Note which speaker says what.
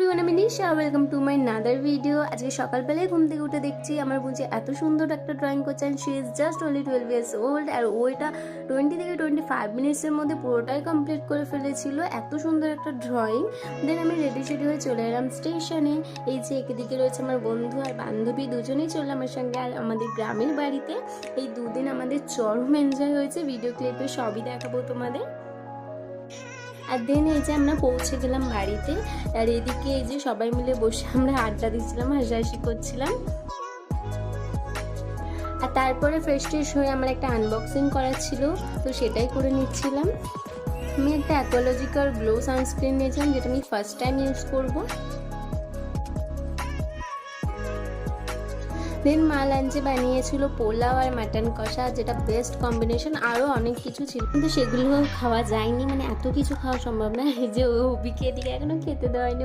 Speaker 1: Everyone, আমি Nisha. Welcome to my another video. আজকে সকালবেলায় ঘুম থেকে উঠে দেখছি আমার বোন এত সুন্দর একটা ড্রয়িং করছেন। She is just only 12 years old, আর ওইটা 20 থেকে 25 মিনিটসের মধ্যে পুরোটাই কমপ্লিট করে ফেলেছিল। এত সুন্দর একটা ড্রয়িং। দেন আমি রেডি শেডি হয়ে চলে এলাম স্টেশনে। এই যে একদিকে রয়েছে আমার বন্ধু আর বান্ধবী, দুজনেই চললাম আমার সঙ্গে আর আমাদের গ্রামের বাড়িতে। এই দুদিন আমাদের চরম এনজয় হয়েছে, ভিডিও ক্লিপে সবই দেখাবো তোমাদের। আর দেন এই যে আমরা পৌঁছে গেলাম বাড়িতে, আর এদিকে এই যে সবাই মিলে বসে আমরা আড্ডা দিচ্ছিলাম, হাসাহাসি করছিলাম। আর তারপরে ফ্রেশ ট্রেশ হয়ে আমার একটা আনবক্সিং করা ছিল, তো সেটাই করে নিচ্ছিলাম। আমি একটা অ্যাকোলজিক্যাল গ্লো সানস্ক্রিন নিয়েছিলাম, যেটা আমি ফার্স্ট টাইম ইউজ করবো। দেন মা লাঞ্চে বানিয়েছিল পোলাও আর মাটন কষা, যেটা বেস্ট কম্বিনেশন। আরও অনেক কিছু ছিল কিন্তু সেগুলো খাওয়া যায়নি, মানে এত কিছু খাওয়া সম্ভব না। এই যে ও অভিকে এদিকে এখনো খেতে দেওয়া হয়নি।